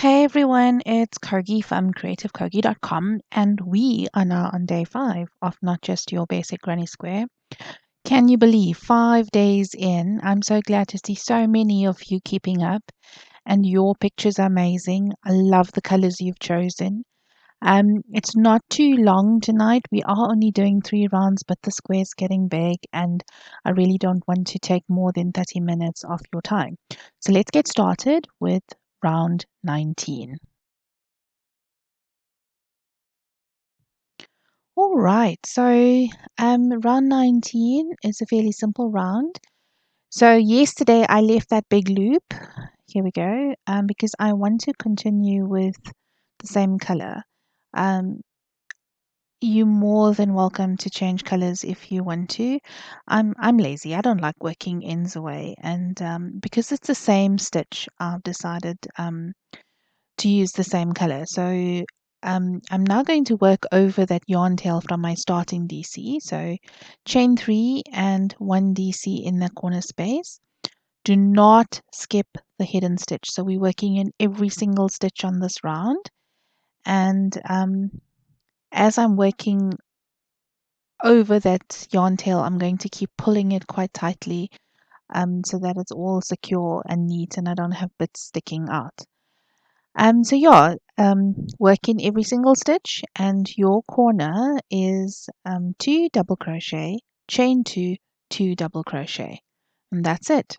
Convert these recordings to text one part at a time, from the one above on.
Hey everyone, it's Kargi from creativekargi.com, and we are now on day 5 of Not Just Your Basic Granny Square. Can you believe 5 days in? I'm so glad to see so many of you keeping up, and your pictures are amazing. I love the colors you've chosen. It's not too long tonight. We are only doing 3 rounds, but the square's getting big, and I really don't want to take more than 30 minutes of your time. So let's get started with round 19. All right, so round 19 is a fairly simple round. So yesterday I left that big loop. Here we go, because I want to continue with the same color. Um, you're more than welcome to change colors if you want to. I'm lazy. I don't like working ends away, and because it's the same stitch, I've decided to use the same color. So I'm now going to work over that yarn tail from my starting DC. So chain 3 and 1 DC in the corner space. Do not skip the hidden stitch. So we're working in every single stitch on this round. And as I'm working over that yarn tail, I'm going to keep pulling it quite tightly so that it's all secure and neat and I don't have bits sticking out. So yeah, work in every single stitch, and your corner is 2 double crochet, chain 2, 2 double crochet, and that's it.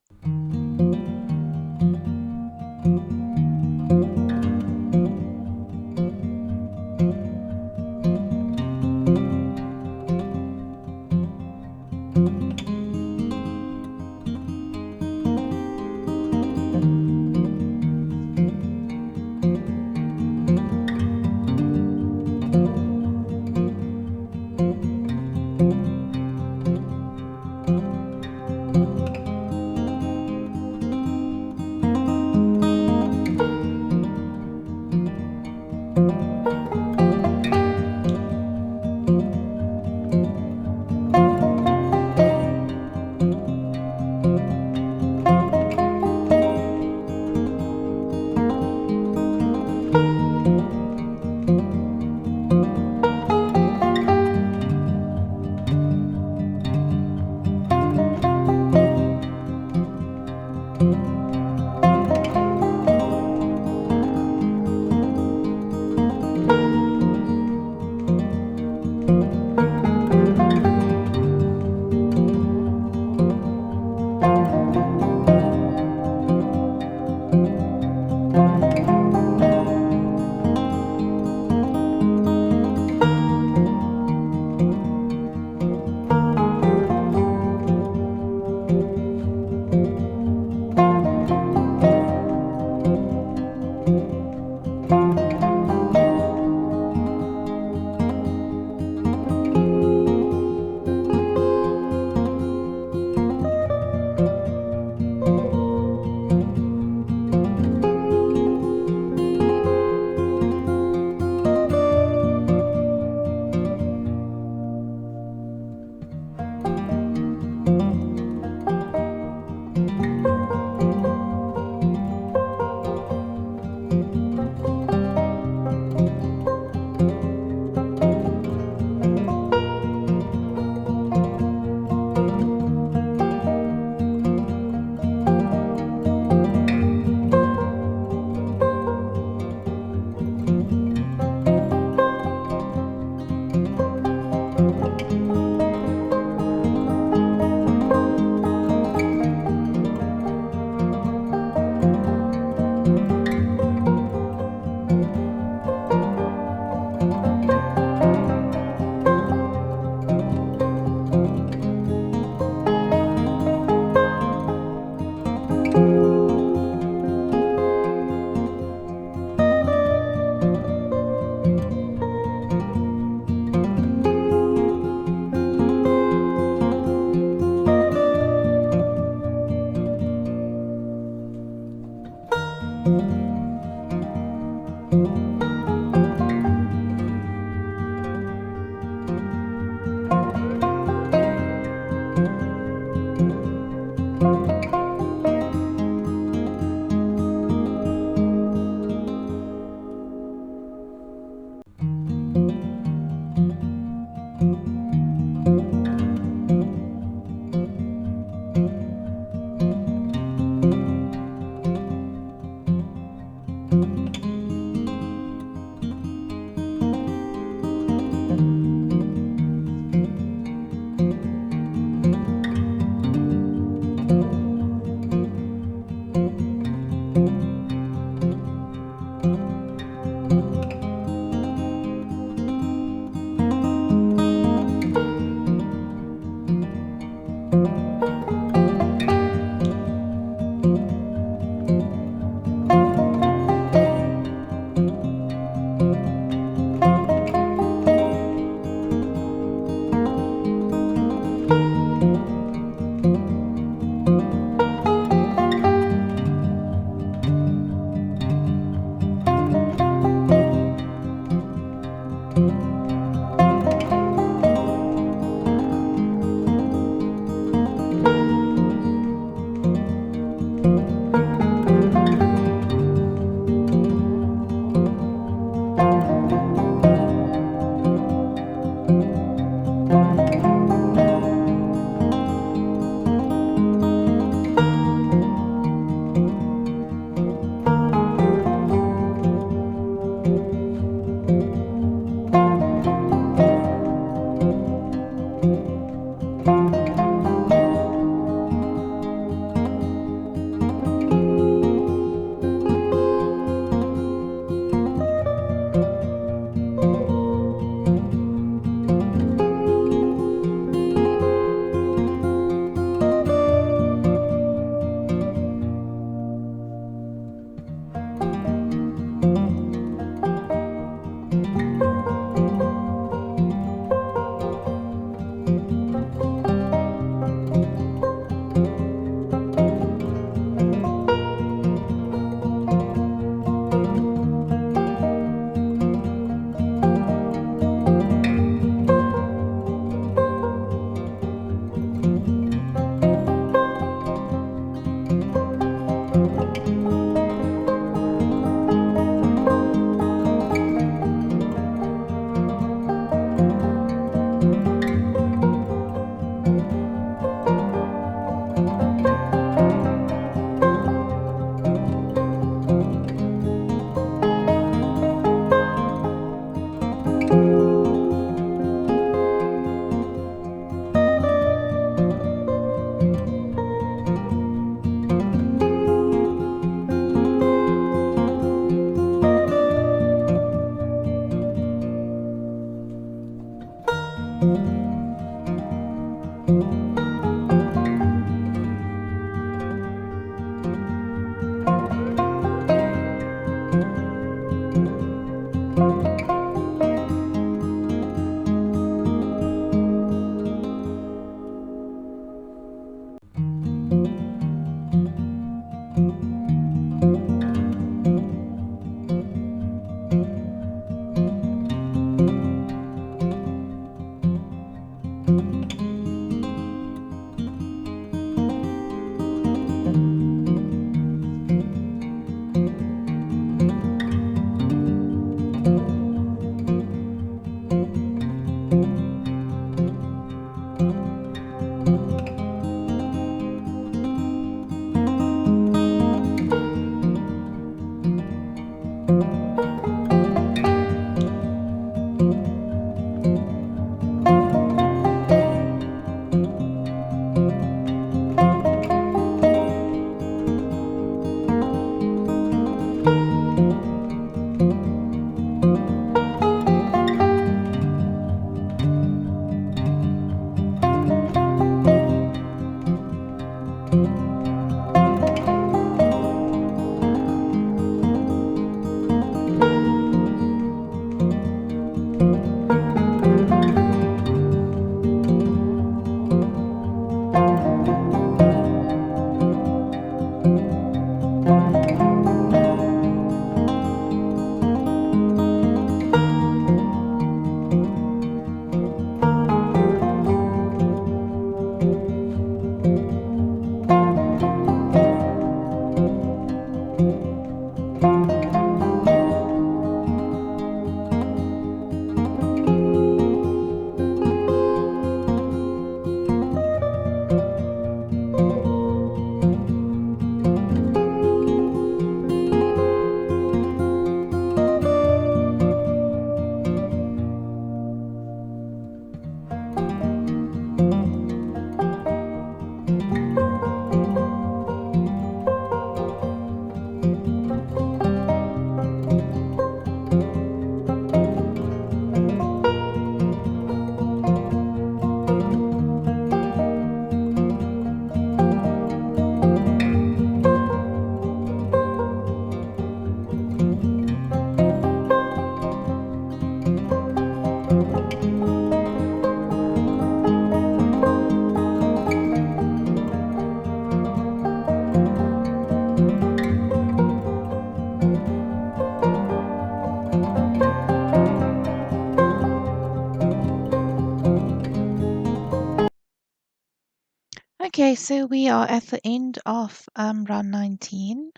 Okay, so we are at the end of round 19,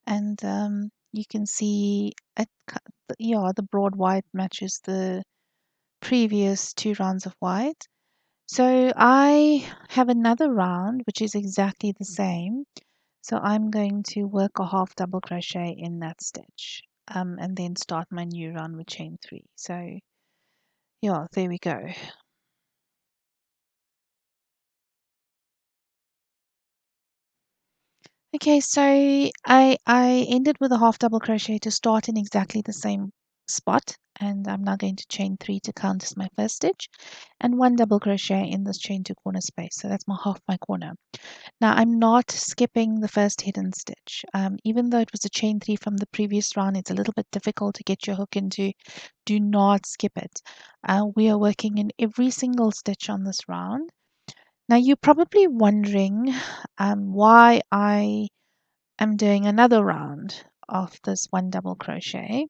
and you can see yeah, the broad white matches the previous 2 rounds of white. So I have another round which is exactly the same. So I'm going to work a half double crochet in that stitch, and then start my new round with chain 3. So yeah, there we go. Okay, so I ended with a half double crochet to start in exactly the same spot, and I'm now going to chain 3 to count as my first stitch, and 1 double crochet in this chain 2 corner space. So that's my half my corner. Now I'm not skipping the first hidden stitch. Even though it was a chain 3 from the previous round, it's a little bit difficult to get your hook into. Do not skip it. We are working in every single stitch on this round. Now you're probably wondering why I'm doing another round of this 1 double crochet.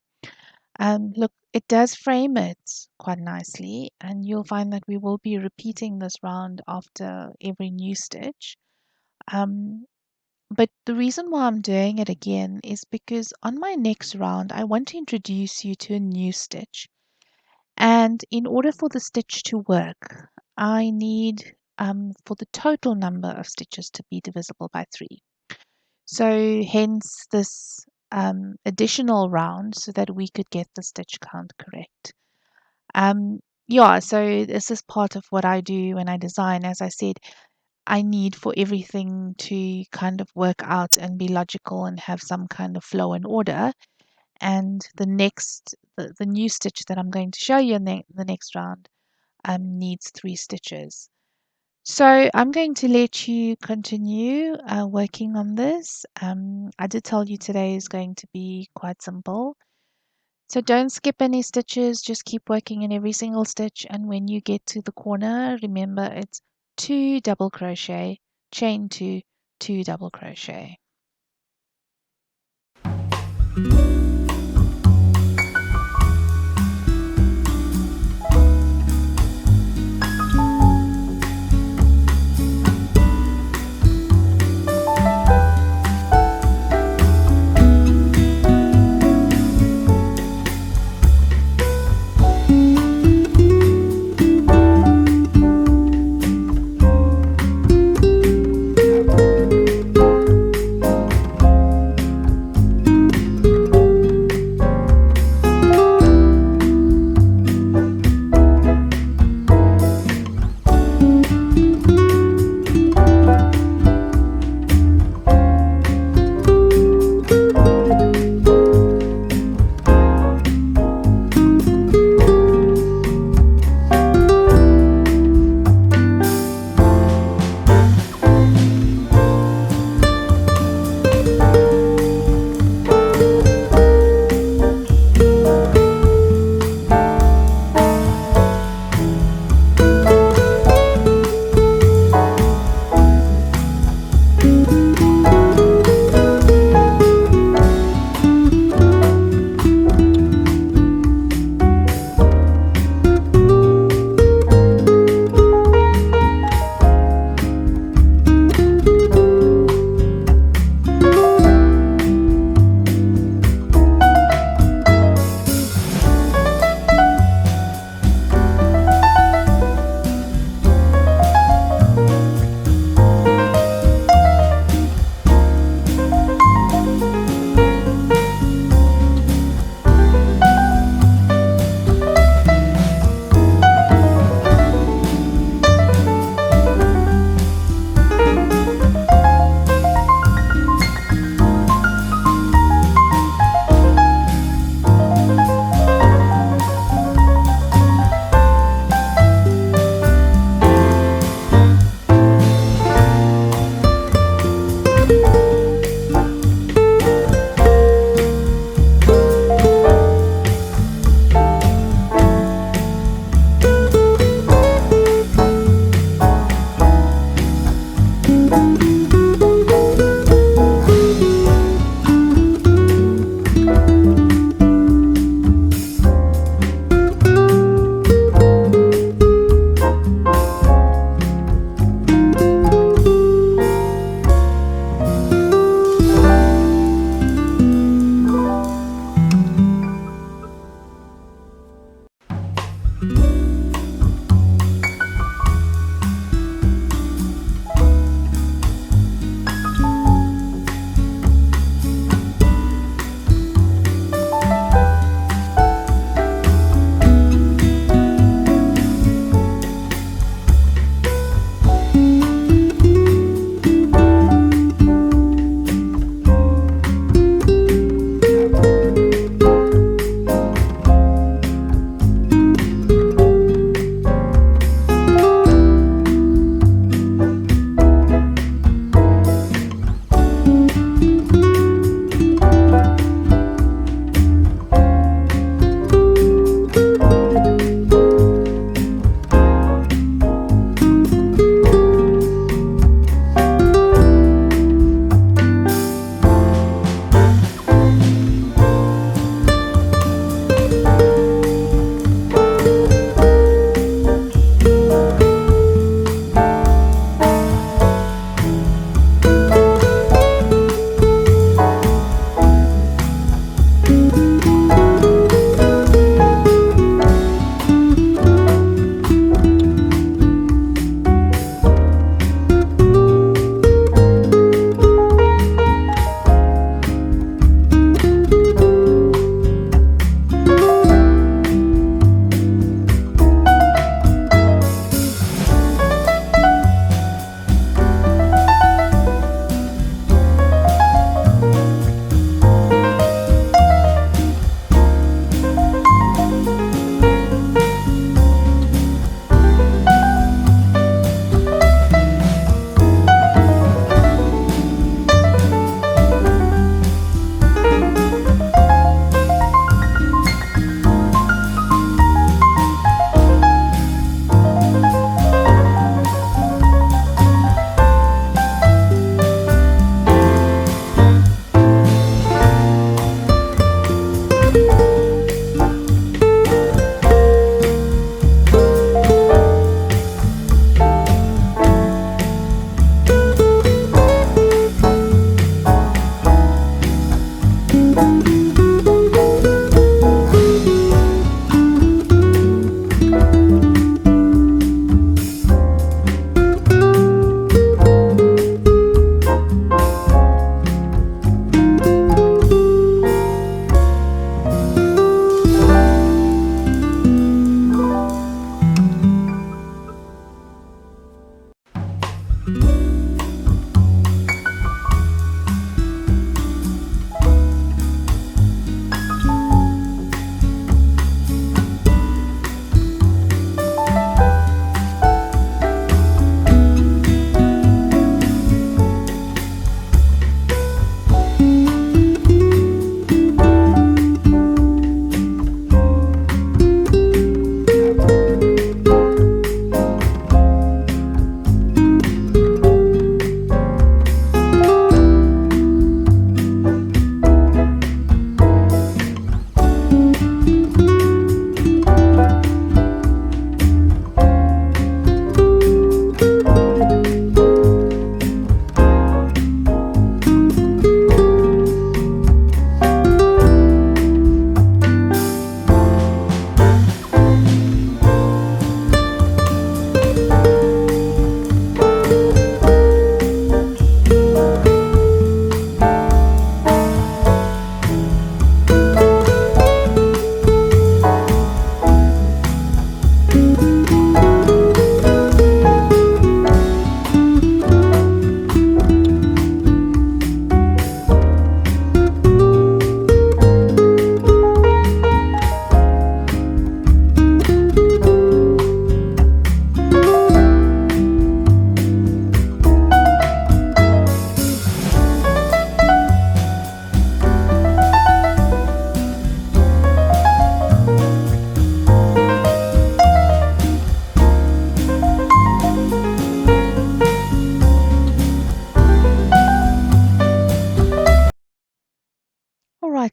Look, it does frame it quite nicely, and you'll find that we will be repeating this round after every new stitch. Um, but the reason why I'm doing it again is because on my next round, I want to introduce you to a new stitch. And in order for the stitch to work, I need for the total number of stitches to be divisible by 3. So hence this additional round so that we could get the stitch count correct. Yeah, so this is part of what I do when I design. As I said, I need for everything to kind of work out and be logical and have some kind of flow and order. And the new stitch that I'm going to show you in the next round needs 3 stitches. So I'm going to let you continue working on this. I did tell you today is going to be quite simple. So don't skip any stitches, just keep working in every single stitch. And when you get to the corner, remember it's 2 double crochet, chain 2, 2 double crochet.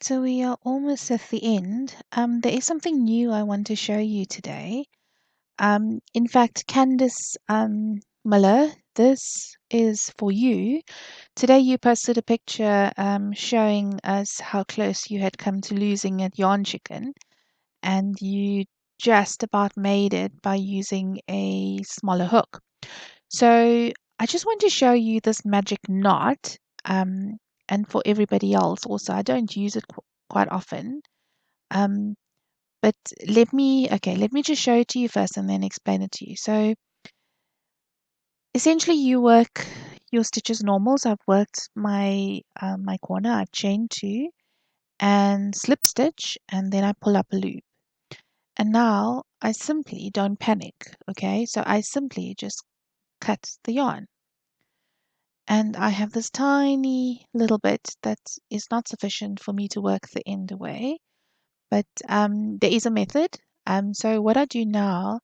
Right, so we are almost at the end. There is something new I want to show you today. In fact, Candice Miller, this is for you. Today you posted a picture showing us how close you had come to losing at Yarn Chicken, and you just about made it by using a smaller hook. So I just want to show you this magic knot, and for everybody else also. I don't use it quite often, um, but let me just show it to you first and then explain it to you. So essentially, you work your stitches normal. So I've worked my corner. I've chained two and slip stitch, and then I pull up a loop. And now I simply don't panic. Okay, so I simply just cut the yarn. And I have this tiny little bit that is not sufficient for me to work the end away, but there is a method. So what I do now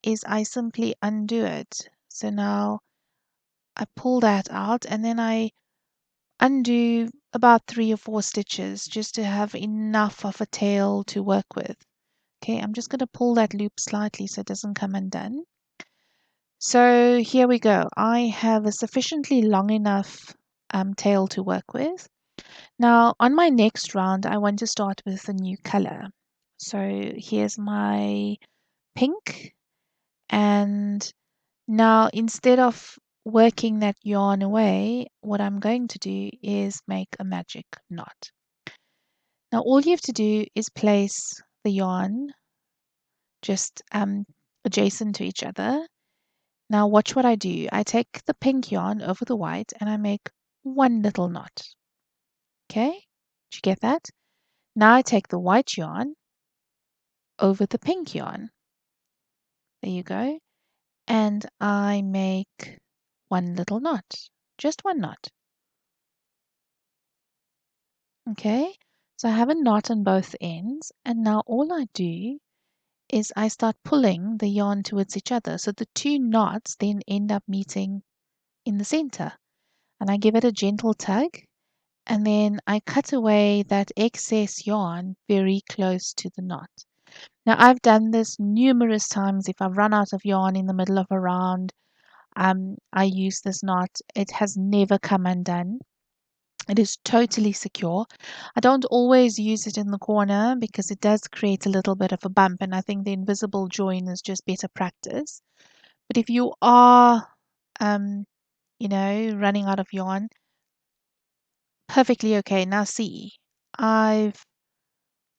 is I simply undo it. So now I pull that out and then I undo about 3 or 4 stitches just to have enough of a tail to work with. Okay, I'm just going to pull that loop slightly so it doesn't come undone. So here we go. I have a sufficiently long enough tail to work with. Now, on my next round, I want to start with a new color. So here's my pink. And now, instead of working that yarn away, what I'm going to do is make a magic knot. Now, all you have to do is place the yarn just adjacent to each other. Now, watch what I do. I take the pink yarn over the white and I make one little knot. Okay? Did you get that? Now I take the white yarn over the pink yarn. There you go. And I make one little knot. Just one knot. Okay? So I have a knot on both ends. And now all I do is I start pulling the yarn towards each other. So the two knots then end up meeting in the center. And I give it a gentle tug. And then I cut away that excess yarn very close to the knot. Now, I've done this numerous times. If I've run out of yarn in the middle of a round, I use this knot. It has never come undone. It is totally secure. I don't always use it in the corner because it does create a little bit of a bump, and I think the invisible join is just better practice. But if you are, um, running out of yarn, perfectly okay. Now, see, I've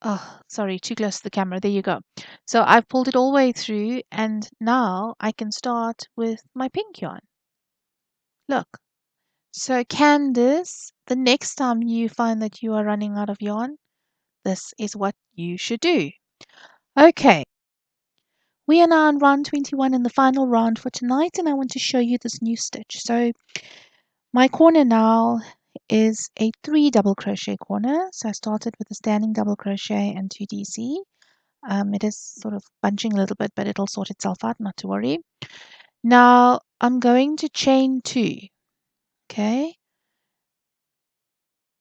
Oh, sorry, too close to the camera. There you go. So I've pulled it all the way through, and now I can start with my pink yarn. Look. So Candice, the next time you find that you are running out of yarn, this is what you should do. Okay. We are now on round 21 in the final round for tonight, and I want to show you this new stitch. So my corner now is a 3 double crochet corner. So I started with a standing double crochet and 2 DC. It is sort of bunching a little bit, but it'll sort itself out, not to worry. Now I'm going to chain 2. Okay,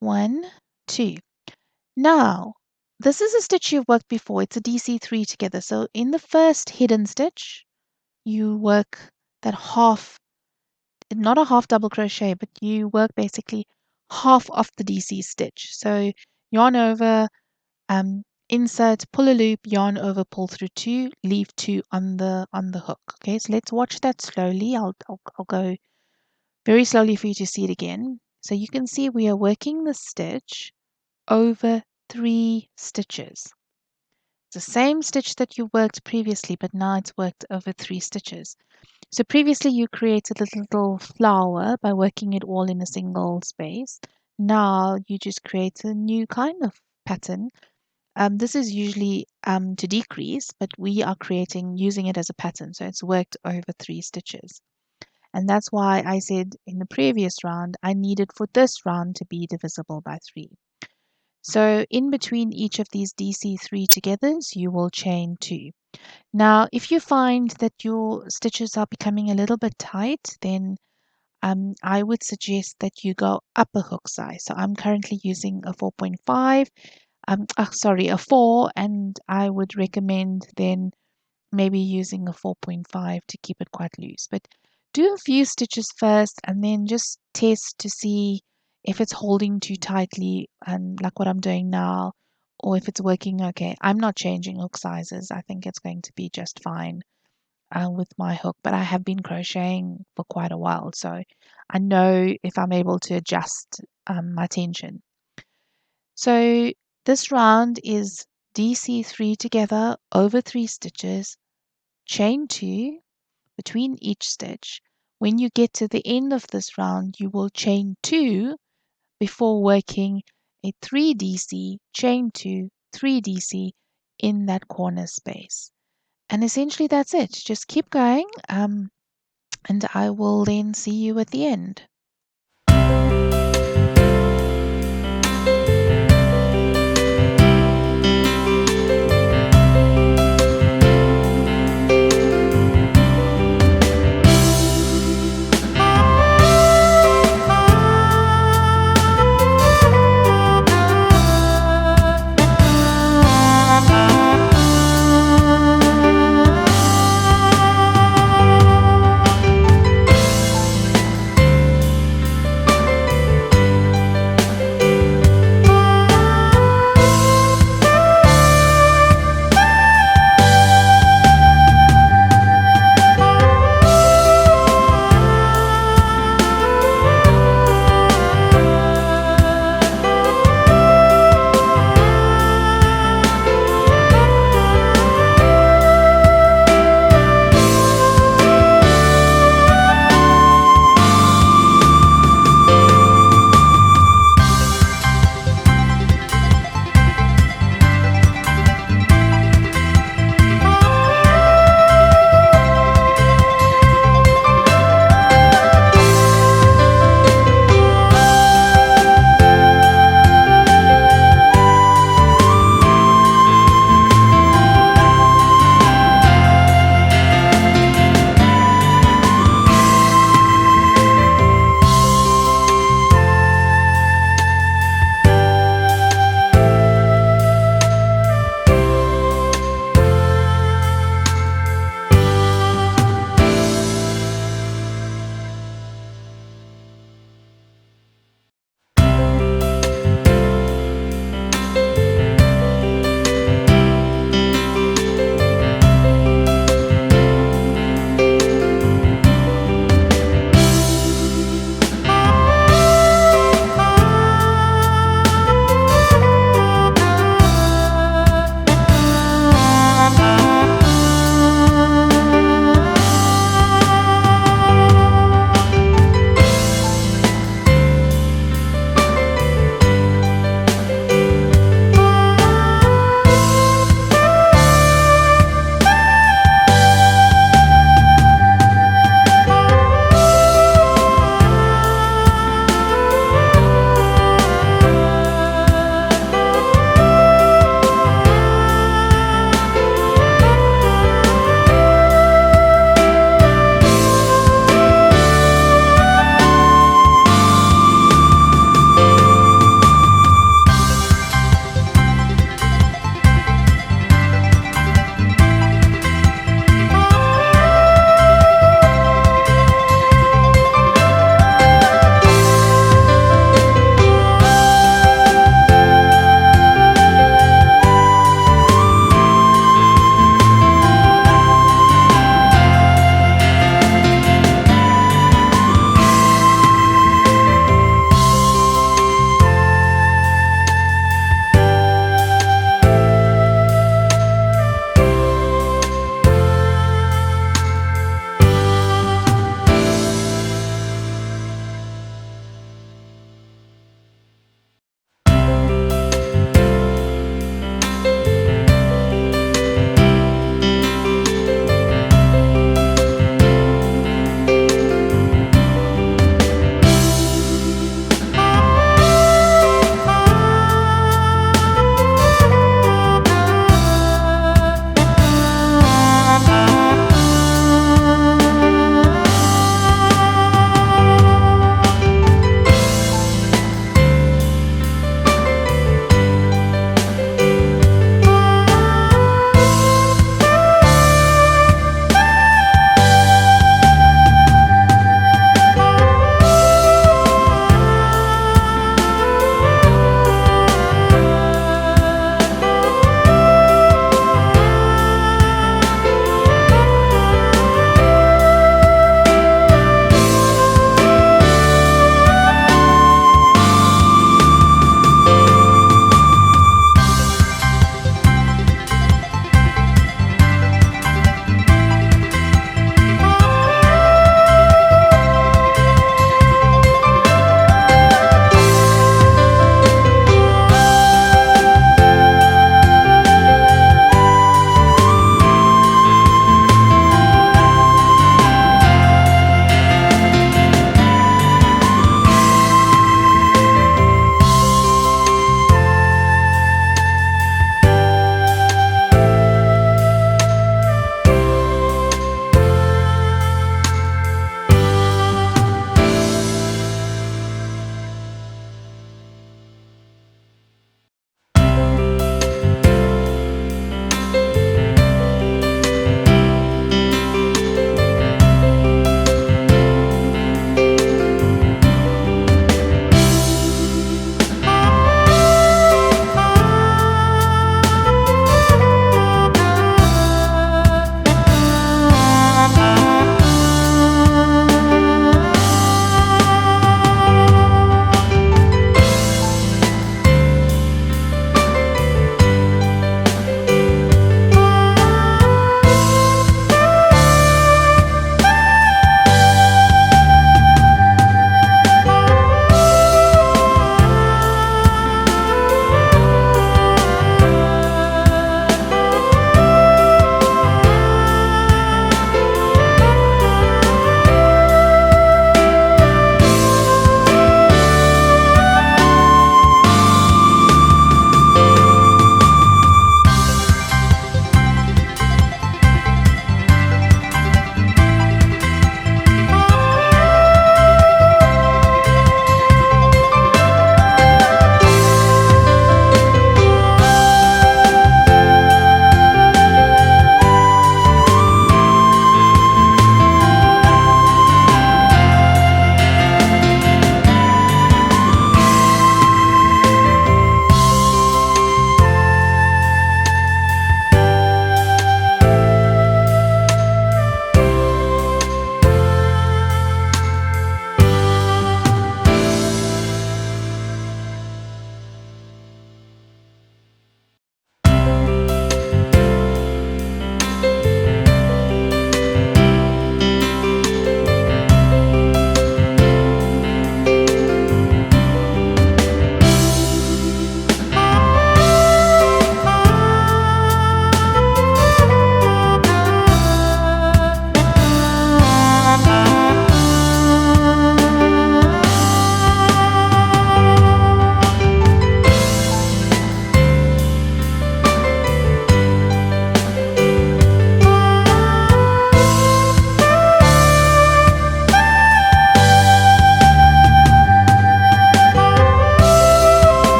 1, 2. Now this is a stitch you've worked before. It's a DC3 together. So in the first hidden stitch, you work that half, not a half double crochet, but you work basically half of the DC stitch. So yarn over, insert, pull a loop, yarn over, pull through 2, leave 2 on the hook. Okay, so let's watch that slowly. I'll go very slowly for you to see it again. So you can see we are working the stitch over 3 stitches. It's the same stitch that you worked previously, but now it's worked over 3 stitches. So previously you created a little flower by working it all in a single space. Now you just create a new kind of pattern. This is usually to decrease, but we are using it as a pattern. So it's worked over 3 stitches. And that's why I said in the previous round, I needed for this round to be divisible by 3. So in between each of these DC3 togethers, you will chain 2. Now, if you find that your stitches are becoming a little bit tight, then I would suggest that you go up a hook size. So I'm currently using a 4.5, sorry, a 4, and I would recommend then maybe using a 4.5 to keep it quite loose. But do a few stitches first and then just test to see if it's holding too tightly, and like what I'm doing now, or if it's working okay. I'm not changing hook sizes. I think it's going to be just fine with my hook, but I have been crocheting for quite a while, so I know if I'm able to adjust my tension. So this round is DC3 together over 3 stitches, chain 2 between each stitch. When you get to the end of this round, you will chain 2 before working a 3DC, chain 2, 3DC in that corner space. And essentially that's it. Just keep going, and I will then see you at the end.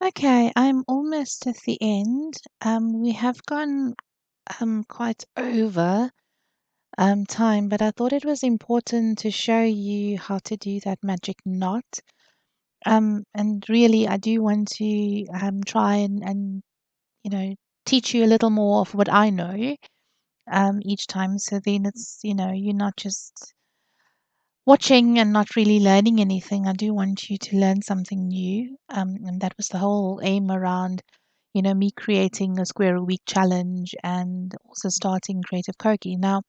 Okay, I'm almost at the end. We have gone quite over time, but I thought it was important to show you how to do that magic knot. And really, I do want to try and you know teach you a little more of what I know each time. So then it's you're not just watching and not really learning anything. I do want you to learn something new. And that was the whole aim around, me creating a Square a Week challenge and also starting Creative Koki. Now,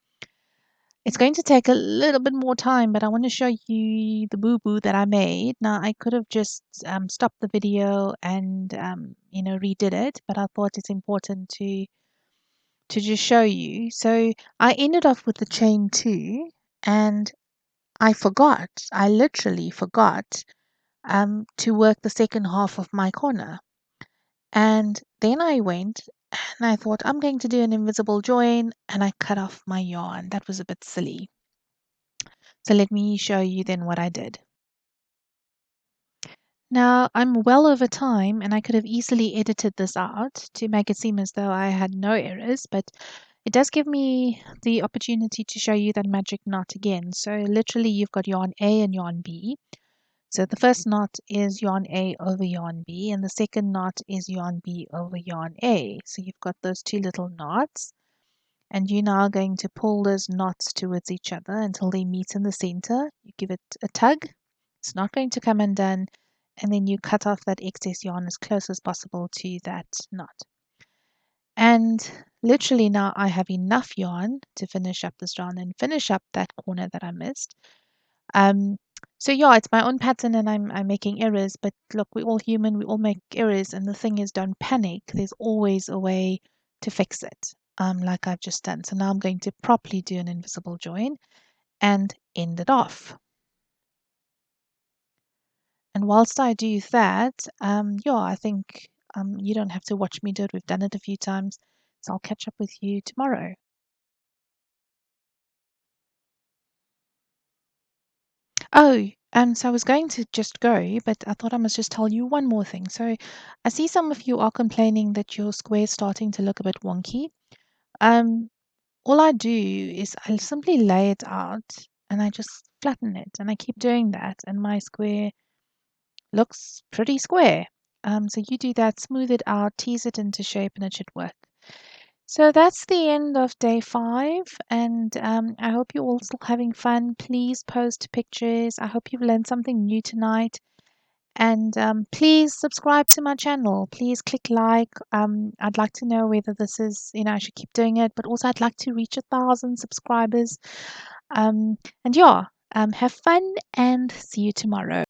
it's going to take a little bit more time, but I want to show you the boo boo that I made. Now, I could have just stopped the video and, redid it, but I thought it's important to just show you. So I ended off with the chain two, and I forgot. I literally forgot to work the second half of my corner. And then I went and I thought I'm going to do an invisible join and I cut off my yarn. That was a bit silly. So let me show you then what I did. Now I'm well over time and I could have easily edited this out to make it seem as though I had no errors, but it does give me the opportunity to show you that magic knot again. So literally you've got yarn A and yarn B. So the first knot is yarn A over yarn B, and the second knot is yarn B over yarn A. So you've got those two little knots, and you're now going to pull those knots towards each other until they meet in the center. You give it a tug, it's not going to come undone, and then you cut off that excess yarn as close as possible to that knot. And literally now I have enough yarn to finish up this round and finish up that corner that I missed. Um, so yeah, it's my own pattern and I'm making errors, but look, we're all human, we all make errors, and the thing is don't panic. There's always a way to fix it. Like I've just done. So now I'm going to properly do an invisible join and end it off. And whilst I do that, yeah, I think you don't have to watch me do it. We've done it a few times. So I'll catch up with you tomorrow. Oh, so I was going to just go, but I thought I must just tell you one more thing. So I see some of you are complaining that your square is starting to look a bit wonky. Um, all I do is I simply lay it out and I just flatten it, and I keep doing that, and my square looks pretty square. So you do that, smooth it out, tease it into shape, and it should work. So that's the end of day 5, and I hope you're all still having fun. Please post pictures. I hope you've learned something new tonight. And please subscribe to my channel. Please click like. I'd like to know whether this is, I should keep doing it, but also I'd like to reach 1,000 subscribers. And yeah, have fun and see you tomorrow.